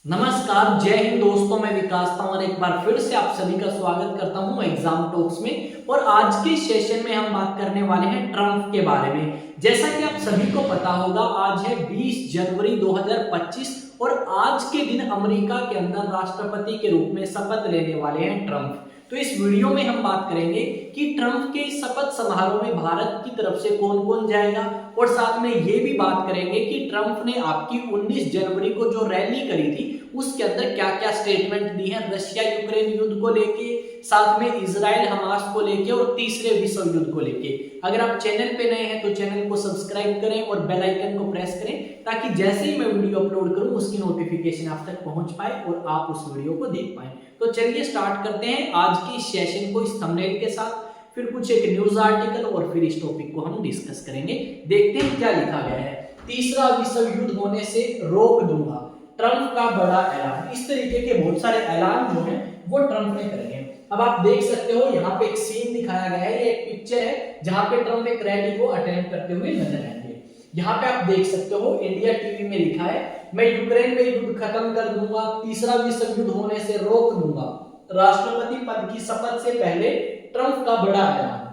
नमस्कार, जय हिंद दोस्तों। मैं विकास था और एक बार फिर से आप सभी का स्वागत करता हूं एग्जाम टॉक्स में। और आज के सेशन में हम बात करने वाले हैं ट्रंप के बारे में। जैसा कि आप सभी को पता होगा, आज है 20 जनवरी 2025 और आज के दिन अमेरिका के अंदर राष्ट्रपति के रूप में शपथ लेने वाले हैं ट्रंप। तो इस वीडियो में हम बात करेंगे कि ट्रंप के शपथ समारोह में भारत की तरफ से कौन कौन जाएगा, और साथ में ये भी बात करेंगे कि ट्रंप ने आपकी 19 जनवरी को जो रैली करी थी उसके अंदर क्या क्या स्टेटमेंट दी है रशिया यूक्रेन युद्ध को लेके, साथ में इजराइल हमास को लेके और तीसरे विश्व युद्ध को लेके। अगर आप चैनल पे नए हैं तो चैनल को सब्सक्राइब करें और बेल आइकन को प्रेस करें ताकि जैसे ही मैं वीडियो अपलोड करूं उसकी नोटिफिकेशन आप तक पहुंच पाए और आप उस वीडियो को देख पाए। तो चलिए स्टार्ट करते हैं आज की सेशन को इस थंबनेल के साथ, फिर कुछ एक न्यूज आर्टिकल और फिर इस टॉपिक को हम डिस्कस करेंगे। देखते हैं क्या लिखा गया है। तीसरा विश्व युद्ध होने से रोक दूंगा, ट्रंप का बड़ा ऐलान। इस तरीके के बहुत सारे ऐलान जो हैं वो ट्रंप ने करे हैं। अब आप देख सकते हो यहाँ पे एक सीन दिखाया गया है, ये एक पिक्चर है जहां पे ट्रंप एक रैली को अटेंड करते हुए नजर आएंगे। यहाँ पे आप देख सकते हो इंडिया टीवी में लिखा है, मैं यूक्रेन में युद्ध खत्म कर दूंगा, तीसरा विश्व युद्ध होने से रोक दूंगा, राष्ट्रपति पद की शपथ से पहले ट्रंप का बड़ा ऐलान।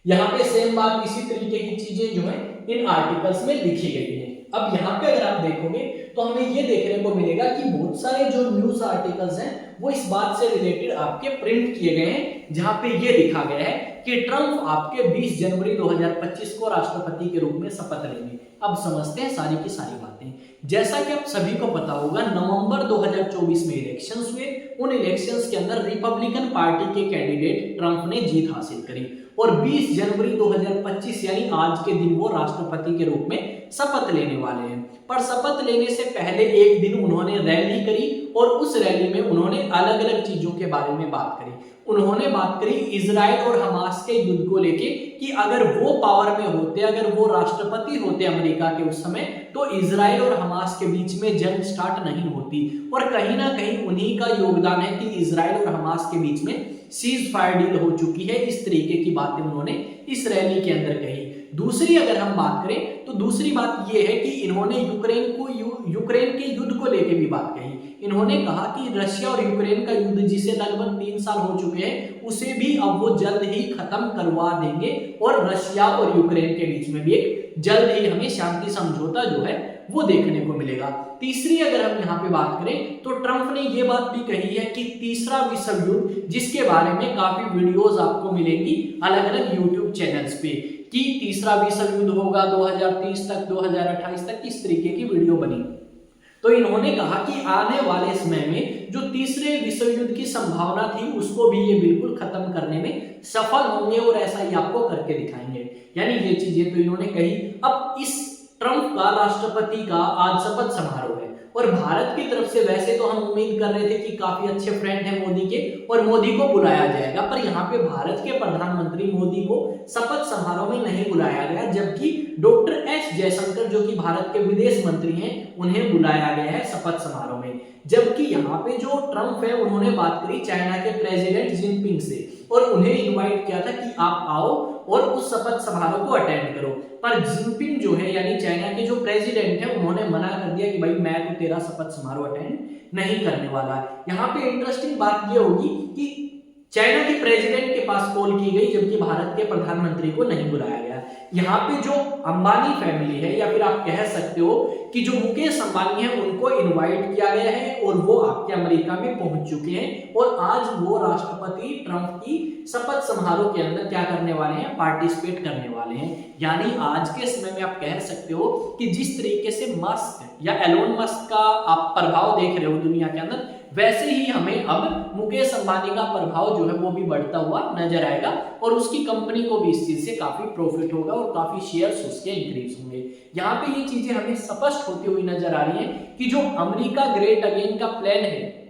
यहाँ पे सेम बात इसी तरीके की चीजें जो है इन आर्टिकल्स में लिखी गई है। अब यहाँ पे अगर आप देखोगे तो हमें ये देखने को मिलेगा कि बहुत सारे जो न्यूज आर्टिकल्स हैं वो इस बात से रिलेटेड आपके प्रिंट किए गए हैं, जहां पे ये लिखा गया है कि ट्रंप आपके 20 जनवरी 2025 को राष्ट्रपति के रूप में शपथ लेंगे। अब समझते हैं सारी की सारी बातें। जैसा कि आप सभी को पता होगा, नवंबर 2024 में इलेक्शंस हुए। उन इलेक्शंस के अंदर रिपब्लिकन पार्टी के कैंडिडेट ट्रंप ने जीत हासिल करी और 20 जनवरी 2025 यानी आज के दिन वो राष्ट्रपति के रूप में शपथ लेने वाले हैं। पर शपथ लेने से पहले एक दिन उन्होंने रैली करी और उस रैली में उन्होंने अलग अलग चीजों के बारे में बात करी। उन्होंने बात करी इजराइल और हमास के युद्ध को लेके कि अगर वो पावर में होते, अगर वो राष्ट्रपति होते अमेरिका के उस समय, तो इजराइल और हमास के बीच में जंग स्टार्ट नहीं होती। और कहीं ना कहीं उन्हीं का योगदान है कि इजराइल और हमास के बीच में सीज फायर डील हो चुकी है। इस तरीके की बातें उन्होंने इस रैली के अंदर कही। दूसरी अगर हम बात करें तो दूसरी बात यह है कि इन्होंने यूक्रेन के युद्ध को लेकर भी बात कही। इन्होंने कहा कि रशिया और यूक्रेन का युद्ध जिसे लगभग 3 साल हो चुके हैं उसे भी अब वो जल्द ही खत्म करवा देंगे और रशिया और यूक्रेन के बीच में भी एक जल्द ही हमें शांति समझौता जो है वो देखने को मिलेगा। तीसरी अगर हम यहाँ पे बात करें तो ट्रंप ने ये बात भी कही है कि तीसरा विश्व युद्ध, जिसके बारे में काफी वीडियोस आपको मिलेंगी अलग अलग यूट्यूब चैनल्स पे, कि तीसरा विश्व युद्ध होगा 2030 तक 2028 तक, इस तरीके की वीडियो बनी। तो इन्होंने कहा कि आने वाले समय में जो तीसरे विश्व युद्ध की संभावना थी उसको भी ये बिल्कुल खत्म करने में सफल होंगे और ऐसा ही आपको करके दिखाएंगे। यानी ये चीजें तो इन्होंने कही। अब इस ट्रंप का राष्ट्रपति का आज शपथ समारोह है और भारत की तरफ से वैसे तो हम उम्मीद कर रहे थे कि काफी अच्छे फ्रेंड हैं मोदी के और मोदी को बुलाया जाएगा, पर यहाँ पे भारत के प्रधानमंत्री मोदी को शपथ समारोह में नहीं बुलाया गया, जबकि डॉक्टर एस जयशंकर जो कि भारत के विदेश मंत्री हैं उन्हें बुलाया गया है शपथ समारोह में। जबकि यहाँ पे जो ट्रंप है उन्होंने बात करी चाइना के प्रेसिडेंट जिनपिंग से और उन्हें इनवाइट किया था कि आप आओ और उस शपथ समारोह को अटेंड करो। पर जिनपिंग जो है यानी चाइना के जो प्रेसिडेंट है उन्होंने मना कर दिया कि भाई मैं तो तेरा शपथ समारोह अटेंड नहीं करने वाला। यहाँ पे इंटरेस्टिंग बात ये होगी कि चाइना के प्रेसिडेंट के पास कॉल की गई जबकि भारत के प्रधानमंत्री को नहीं बुलाया गया। यहाँ पे जो अंबानी फैमिली है या फिर आप कह सकते हो कि जो मुकेश अंबानी है उनको इनवाइट किया गया है और वो आपके अमेरिका में पहुंच चुके हैं और आज वो राष्ट्रपति ट्रंप की शपथ समारोह के अंदर क्या करने वाले हैं, पार्टिसिपेट करने वाले हैं। यानी आज के समय में आप कह सकते हो कि जिस तरीके से मस्क या एलोन मस्क का आप प्रभाव देख रहे हो दुनिया के अंदर, वैसे ही हमें अब मुकेश अंबानी का प्रभाव जो है वो भी बढ़ता हुआ नजर आएगा और उसकी कंपनी को भी इस चीज से काफी प्रॉफिट होगा और काफी शेयर्स उसके इंक्रीज होंगे। यहाँ पे ये चीजें हमें स्पष्ट होती हुई नजर आ रही हैं कि जो अमेरिका ग्रेट अगेन का प्लान है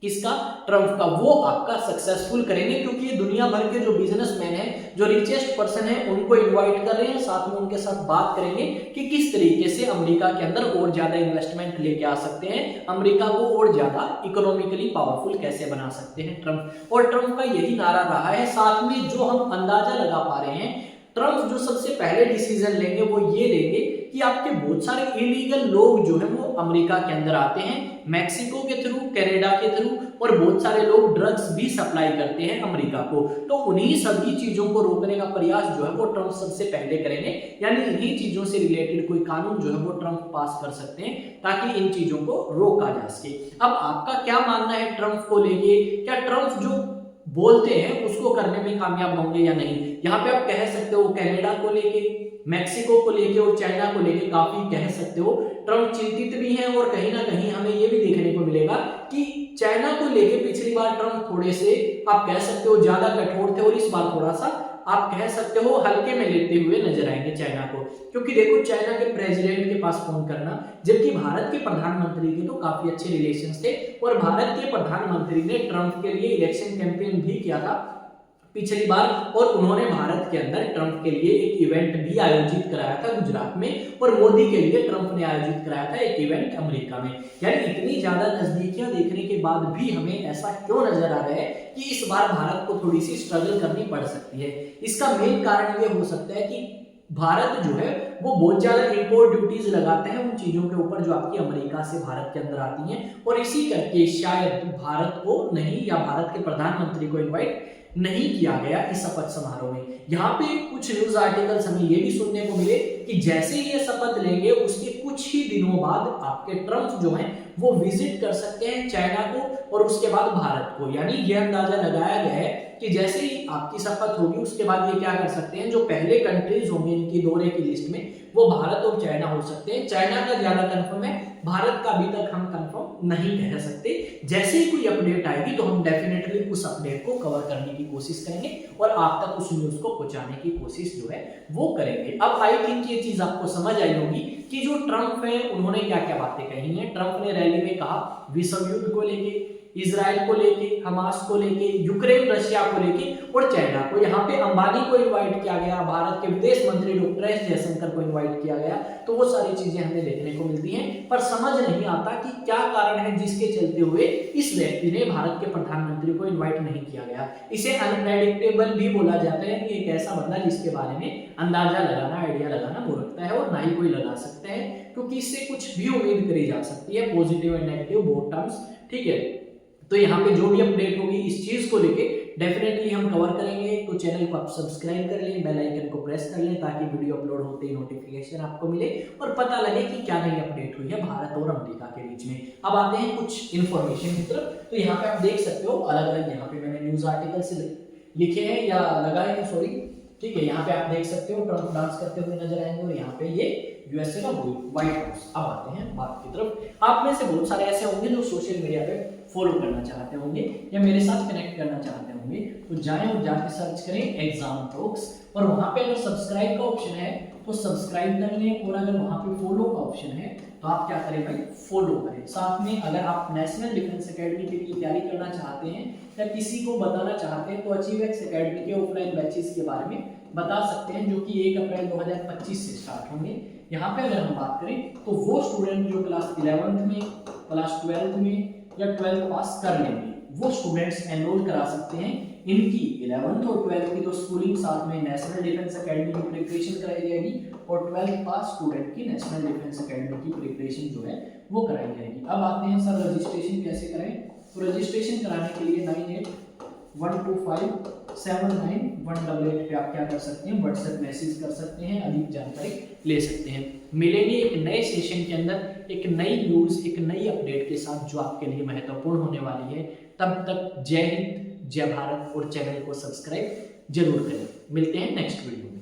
किसका, ट्रंप का, वो आपका सक्सेसफुल करेंगे, क्योंकि ये दुनिया भर के जो बिजनेसमैन हैं, जो रिचेस्ट पर्सन हैं, उनको इनवाइट कर रहे हैं, साथ में उनके साथ बात करेंगे कि किस तरीके से अमेरिका के अंदर और ज्यादा इन्वेस्टमेंट लेके आ सकते हैं, अमेरिका को और ज्यादा इकोनॉमिकली पावरफुल कैसे बना सकते हैं ट्रंप। और ट्रंप का यही नारा रहा है। साथ में जो हम अंदाजा लगा पा रहे हैं ट्रम्प जो सबसे पहले डिसीजन लेंगे वो ये लेंगे कि आपके बहुत सारे इलीगल लोग जो है वो अमेरिका के अंदर आते हैं, मैक्सिको के थ्रू, कनाडा के थ्रू, और बहुत सारे लोग ड्रग्स भी सप्लाई करते हैं अमेरिका को। तो उन्हीं सभी चीजों को रोकने का प्रयास जो है वो ट्रम्प सबसे पहले करेंगे, यानी इन्हीं चीजों से रिलेटेड कोई कानून जो है वो ट्रम्प पास कर सकते हैं ताकि इन चीजों को रोका जा सके। अब आपका क्या मानना है ट्रम्प को लेके? क्या ट्रम्प जो बोलते हैं उसको करने में कामयाब होंगे या नहीं? यहाँ पे आप कह सकते हो कनाडा को लेके, मैक्सिको को लेके और चाइना को लेके काफी कह सकते हो ट्रम्प चिंतित भी हैं, और कहीं ना कहीं हमें ये भी देखने को मिलेगा कि चाइना को लेके पिछली बार ट्रम्प थोड़े से आप कह सकते हो ज्यादा कठोर थे, और इस बार थोड़ा सा आप कह सकते हो हल्के में लेते हुए नजर आएंगे चाइना को। क्योंकि देखो चाइना के प्रेसिडेंट के पास फोन करना, जबकि भारत के प्रधानमंत्री के तो काफी अच्छे रिलेशंस थे, और भारत के प्रधानमंत्री ने ट्रम्प के लिए इलेक्शन कैंपेन भी किया था पिछली बार, और उन्होंने भारत के अंदर ट्रम्प के लिए एक इवेंट भी आयोजित कराया था गुजरात में, और मोदी के लिए ट्रम्प ने आयोजित कराया था एक इवेंट अमेरिका में। यानी इतनी ज्यादा नजदीकियां देखने के बाद भी हमें ऐसा क्यों नजर आ रहा है कि इस बार भारत को थोड़ी सी स्ट्रगल करनी पड़ सकती है? इसका मेन कारण ये हो सकता है कि भारत जो है वो बहुत ज्यादा इंपोर्ट ड्यूटीज लगाते हैं उन चीजों के ऊपर जो आपकी अमेरिका से भारत के अंदर आती हैं, और इसी करके शायद भारत को नहीं, या भारत के प्रधानमंत्री को इनवाइट नहीं किया गया इस शपथ समारोह में। यहाँ पे कुछ न्यूज आर्टिकल्स हमें ये भी सुनने को मिले कि जैसे ये शपथ लेंगे उसके कुछ ही दिनों बाद आपके ट्रम्प जो हैं वो विजिट कर सकते हैं चाइना को और उसके बाद भारत को। यानी ये अंदाजा लगाया गया है कि जैसे ही आपकी शपथ होगी उसके बाद ये क्या कर सकते हैं, जो पहले कंट्रीज होंगे इनकी दौरे की लिस्ट में वो भारत और चाइना हो सकते हैं। चाइना का ज्यादा कंफर्म है, भारत का अभी तक हम कंफर्म नहीं कह सकते। जैसे ही कोई अपडेट आएगी तो हम डेफिनेटली उस अपडेट को कवर करने की कोशिश करेंगे और आप तक उस न्यूज को पहुंचाने की कोशिश जो है वो करेंगे। अब आई थिंक ये चीज आपको समझ आई होगी कि जो ट्रम्प है उन्होंने क्या क्या बातें कही हैं। ट्रम्प ने रैली में कहा विश्व युद्ध को लेके, इजराइल को लेके, हमास को लेके, यूक्रेन रशिया को लेके और चाइना को। यहाँ पे अंबानी को इनवाइट किया गया, भारत के विदेश मंत्री डॉक्टर एस जयशंकर को इनवाइट किया गया। तो वो सारी चीजें हमें देखने को मिलती हैं, पर समझ नहीं आता कि क्या कारण है जिसके चलते हुए इस व्यक्ति ने भारत के प्रधानमंत्री को इन्वाइट नहीं किया गया। इसे अनप्रेडिक्टेबल भी बोला जाता है कि एक ऐसा बंदा जिसके बारे में अंदाजा लगाना, आइडिया लगाना वो रखता है और ना ही कोई लगा सकता है, क्योंकि इससे कुछ भी उम्मीद करी जा सकती है, positive and negative both terms. ठीक है, तो यहाँ पे जो भी अपडेट होगी इस चीज को लेके डेफिनेटली हम कवर करेंगे। तो चैनल को आप सब्सक्राइब कर लें, बेल आइकन को प्रेस कर लें ताकि वीडियो अपलोड होते ही नोटिफिकेशन आपको मिले और पता लगे कि क्या नई अपडेट हुई है भारत और अमेरिका के बीच में। अब आते हैं कुछ इन्फॉर्मेशन की तरफ। तो यहाँ पे आप देख सकते हो अलग अलग यहाँ पे मैंने न्यूज आर्टिकल से लिखे हैं या लगाए हैं, सॉरी। ठीक है, यहाँ पे आप देख सकते हो ट्रम्प डांस करते हुए नजर आएंगे और यहाँ पे ये यूएसए का व्हाइट हाउस। अब आते हैं बात की तरफ। आप में से बहुत सारे ऐसे होंगे जो सोशल मीडिया पे फॉलो करना चाहते होंगे या मेरे साथ कनेक्ट करना चाहते होंगे, तो जाएं और जाके सर्च करें एग्जाम टॉक्स और वहां पे अगर सब्सक्राइब का ऑप्शन है तो सब्सक्राइब कर लें, और अगर वहां पे फॉलो का ऑप्शन है तो आप क्या करें भाई, फॉलो करें। साथ में अगर आप नेशनल डिफेंस एकेडमी के लिए तैयारी करना चाहते हैं या किसी को बताना चाहते हैं तो अचीवेक्स एकेडमी के ऑफलाइन बैचेस के बारे में बता सकते हैं, जो कि 1 अप्रैल 2025 से स्टार्ट होंगे। यहाँ पे अगर हम बात करें तो वो स्टूडेंट जो क्लास 11th में, क्लास 12th में या 12th पास कर लेंगे वो स्टूडेंट्स एनरोल करा सकते हैं। इनकी 11th और 12th की तो स्कूलिंग साथ में नेशनल डिफेंस एकेडमी की प्रिपरेशन कराई जाएगी और 12th पास स्टूडेंट की नेशनल डिफेंस एकेडमी की प्रिपरेशन जो है वो कराई जाएगी। अब आते हैं सर रजिस्ट्रेशन कैसे करें। तो रजिस्ट्रेशन कराने के लिए 9812579188 पे आप क्या कर सकते हैं, व्हाट्सएप मैसेज कर सकते हैं, अधिक जानकारी ले सकते हैं। मिलेंगे एक नए सेशन के अंदर एक नई न्यूज, एक नई अपडेट के साथ जो आपके लिए महत्वपूर्ण होने वाली है। तब तक जय हिंद, जय भारत और चैनल को सब्सक्राइब जरूर करें। मिलते हैं नेक्स्ट वीडियो में।